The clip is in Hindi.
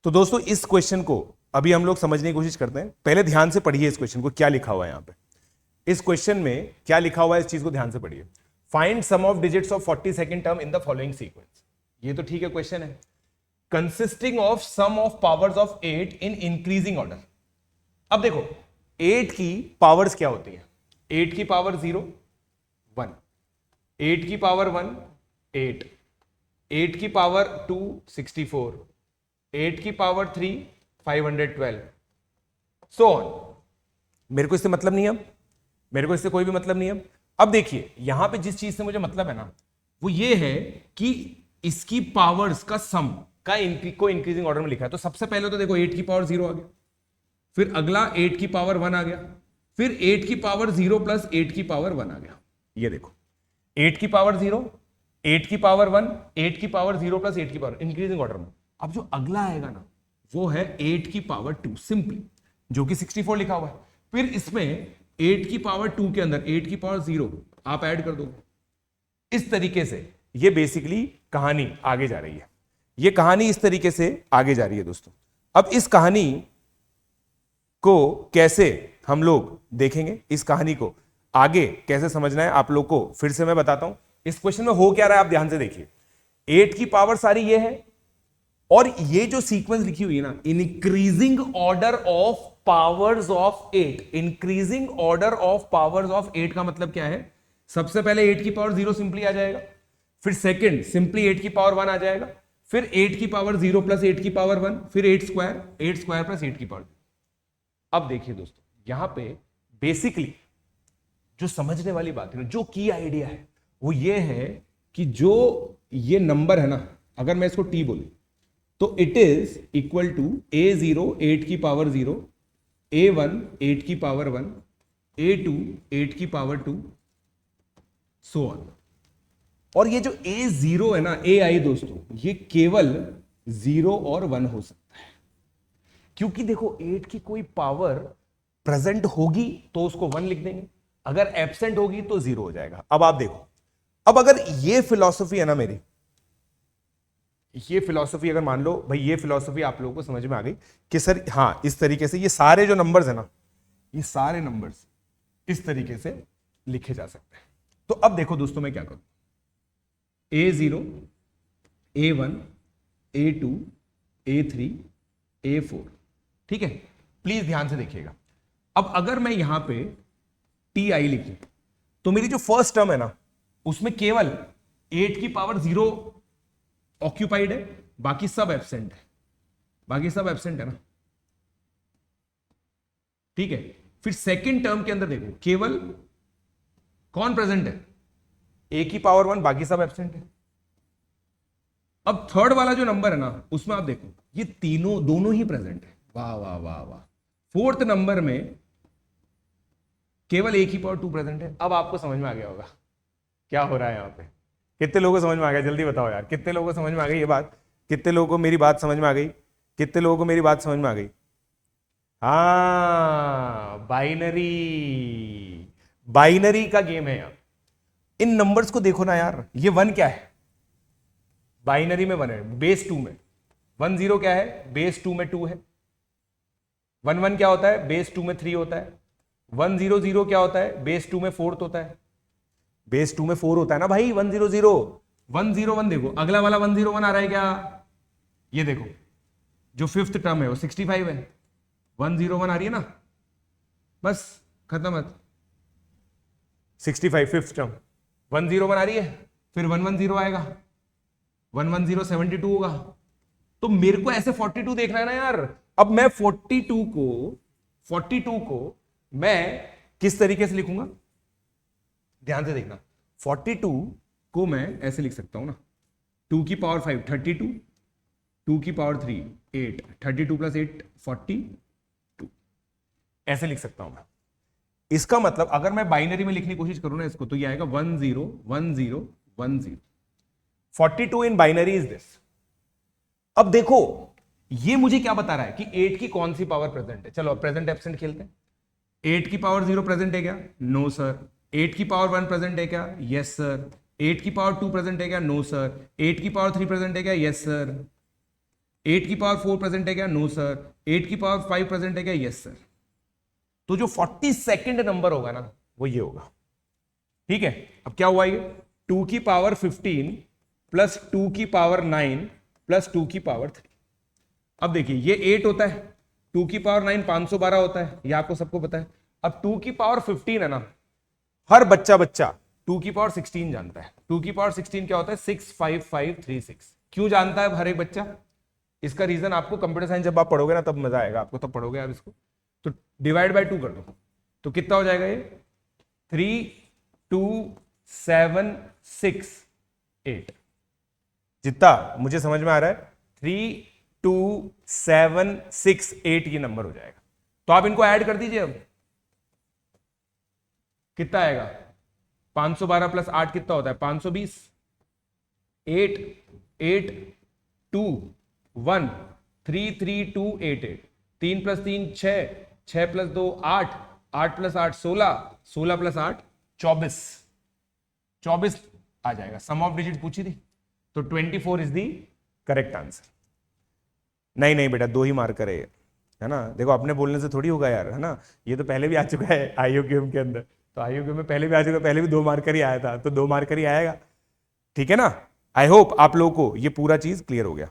तो दोस्तों इस क्वेश्चन को अभी हम लोग समझने की कोशिश करते हैं। पहले ध्यान से पढ़िए इस क्वेश्चन को, क्या लिखा हुआ है यहां पे। इस क्वेश्चन में क्या लिखा हुआ है, इस चीज को ध्यान से पढ़िए। Find sum of digits of 42nd term in the following sequence. ये तो ठीक है क्वेश्चन है, consisting of sum of powers of 8 in increasing order. अब देखो 8 की पावर्स क्या होती है। 8 की पावर 0 1, 8 की पावर 1 8, 8 की पावर 2 64, 8 की पावर 3 512, सो ऑन। मेरे को इससे मतलब नहीं है, अब मेरे को इससे कोई भी मतलब नहीं है। अब देखिए यहां पे जिस चीज से मुझे मतलब है ना, वो ये है कि इसकी पावर्स का सम का को इंक्रीजिंग ऑर्डर में लिखा है। तो सबसे पहले तो देखो 8 की पावर 0 आ गया, फिर अगला 8 की पावर 1 आ गया, फिर 8 की पावर 0 प्लस 8 की पावर 1 आ गया। ये देखो 8 की पावर 0, 8 की पावर 1, 8 की पावर 0 प्लस 8 की पावर, इंक्रीजिंग ऑर्डर में। अब जो अगला आएगा ना वो है 8 की पावर 2 सिंपली, जो कि 64 लिखा हुआ है। फिर इसमें 8 की पावर 2 के अंदर 8 की पावर 0 आप ऐड कर दो। इस तरीके से ये बेसिकली कहानी आगे जा रही है। ये कहानी इस तरीके से आगे जा रही है दोस्तों। अब इस कहानी को कैसे हम लोग देखेंगे, इस कहानी को आगे कैसे समझना है आप लोग को फिर से मैं बताता हूं। इस क्वेश्चन में हो क्या रहा है आप ध्यान से देखिए। 8 की पावर सारी ये है, और ये जो सीक्वेंस लिखी हुई है ना, increasing order of powers of 8, increasing order of powers of 8 का मतलब क्या है। सबसे पहले 8 की पावर 0 सिंपली आ जाएगा, फिर सेकंड सिंपली 8 की पावर 1 आ जाएगा, फिर 8 की पावर 0 प्लस 8 की पावर 1, फिर 8 स्क्वायर प्लस 8 की पावर। अब देखिए दोस्तों यहां पे बेसिकली जो समझने वाली बात है, जो की आइडिया है, वो ये है कि जो ये नंबर है ना, अगर मैं इसको टी बोलूं तो it is equal to A0 8 की पावर 0, A1 8 की पावर 1, A2 8 की पावर 2, सो ऑन। और ये जो A0 है ना, AI दोस्तों, ये केवल 0 और 1 हो सकता है, क्योंकि देखो 8 की कोई पावर प्रेजेंट होगी तो उसको 1 लिख देंगे, अगर एब्सेंट होगी तो 0 हो जाएगा। अब आप देखो, अब अगर ये फिलॉसफी है ना मेरी, ये फिलॉसफी अगर मान लो भाई, ये फिलॉसफी आप लोगों को समझ में आ गई कि सर हाँ इस तरीके से ये सारे जो नंबर्स है ना, ये सारे नंबर्स इस तरीके से लिखे जा सकते हैं। तो अब देखो दोस्तों मैं क्या करूं, A0 A1 A2 A3 A4, ठीक है। प्लीज ध्यान से देखिएगा। अब अगर मैं यहां पे TI लिखूं तो मेरी जो फर्स्ट टर्म है ना, उसमें केवल 8 की पावर 0 ऑक्यूपाइड है, बाकी सब एब्सेंट है, बाकी सब एब्सेंट है ना, ठीक है। फिर सेकंड टर्म के अंदर देखो केवल कौन प्रेजेंट है, A की पावर 1, बाकी सब एब्सेंट है। अब थर्ड वाला जो नंबर है ना, उसमें आप देखो ये तीनों दोनों ही प्रेजेंट है, वाह वाह वाह वाह। फोर्थ नंबर में केवल A की पावर 2 प्रेजेंट है। अब आपको समझ में आ गया होगा क्या हो रहा है यहां पे। कितने लोगों को समझ में आ गया, जल्दी बताओ यार, कितने लोगों को समझ में आ गई ये बात, कितने लोगों को मेरी बात समझ में आ गई, कितने लोगों को मेरी बात समझ में आ गई। हाँ, बाइनरी, बाइनरी का गेम है यार। इन नंबर्स को देखो ना यार, ये 1 क्या है, बाइनरी में 1 है, बेस 2 में 1 0 क्या है, बेस 2 में 2 है। 1 1 क्या होता है, बेस 2 में 3 होता है। 1 0 0 क्या होता है, बेस 2 में 4 होता है, बेस 2 में 4 होता है ना भाई। 1 0 0 1 0 1, देखो अगला वाला 1 0 1 आ रहा है क्या, ये देखो जो फिफ्थ टर्म है वो 65 है, 1 0 1 आ रही है ना, बस खत्म है। 65 फिफ्थ टर्म, 1 0 1 आ रही है, फिर 1 1 0 आएगा, 1 1 0 72 होगा। तो मेरे को ऐसे 42 देखना है ना यार। अब मैं 42 को मैं किस तरीके से लिखूंगा, ध्यान से देखना। 42 को मैं ऐसे लिख सकता हूं ना, 2 की पावर 5 32, 2 की पावर 3 8, 32 प्लस 8 42, ऐसे लिख सकता हूं मैं। इसका मतलब अगर मैं बाइनरी में लिखने की कोशिश करूं ना इसको, तो ये आएगा 1 0 1 0 1 0। 42 इन बाइनरी इज दिस। अब देखो ये मुझे क्या बता रहा है कि 8 की कौन सी पावर प्रेजेंट है। चलो प्रेजेंट एब्सेंट खेलते हैं। 8 की पावर 0 प्रेजेंट है क्या, नो सर। 8 की पावर 1 प्रेजेंट है क्या, यस सर। 8 की पावर 2 प्रेजेंट है क्या, नो सर। 8 की पावर 3 प्रेजेंट है क्या, यस सर। 8 की पावर 4 प्रेजेंट है क्या? No sir. 8 की पावर 5 प्रेजेंट है क्या? Yes sir. तो जो 42nd नंबर होगा ना वो ये होगा। ठीक है, अब क्या हुआ ये? 2 की पावर 15 प्लस 2 की पावर 9 प्लस 2 की पावर 3। अब देखिए ये 8 होता है, 2 की पावर 9 512 होता है, ये आपको सबको पता है। अब 2 की पावर 15 है ना, हर बच्चा 2 की पावर 16 जानता है। 2 की पावर 16 क्या होता है? 65536। क्यों जानता है हर एक बच्चा? इसका रीजन आपको कंप्यूटर साइंस जब आप पढ़ोगे ना तब मजा आएगा आपको, तब पढ़ोगे आप इसको। तो डिवाइड बाय 2 कर दो, तो कितना हो जाएगा ये? 32768। जितना मुझे समझ में आ रहा है 32768 ये नंबर हो जाएगा। तो आप इनको ऐड कर दीजिए। अब कितना आएगा? 512 प्लस 8 कितना होता है? 520। 8 8 2 1 3 3 2 8 8। 3 प्लस 3 6, 6 प्लस 2 8, 8 प्लस 8 16, 16 प्लस 8 24। 24 आ जाएगा। सम ऑफ डिजिट पूछी थी, तो 24 इज दी करेक्ट आंसर। नहीं बेटा, 2 ही मार्कर है ना। देखो अपने बोलने से थोड़ी होगा यार, है ना। ये तो पहले भी आ चुका है आईओक्यूएम के अंदर, तो आईओक्यूएम में पहले भी आ चुका है, पहले भी 2 मार्कर ही आया था, तो 2 मार्कर ही आएगा। ठीक है ना। आई होप आप लोगों को ये पूरा चीज क्लियर हो गया।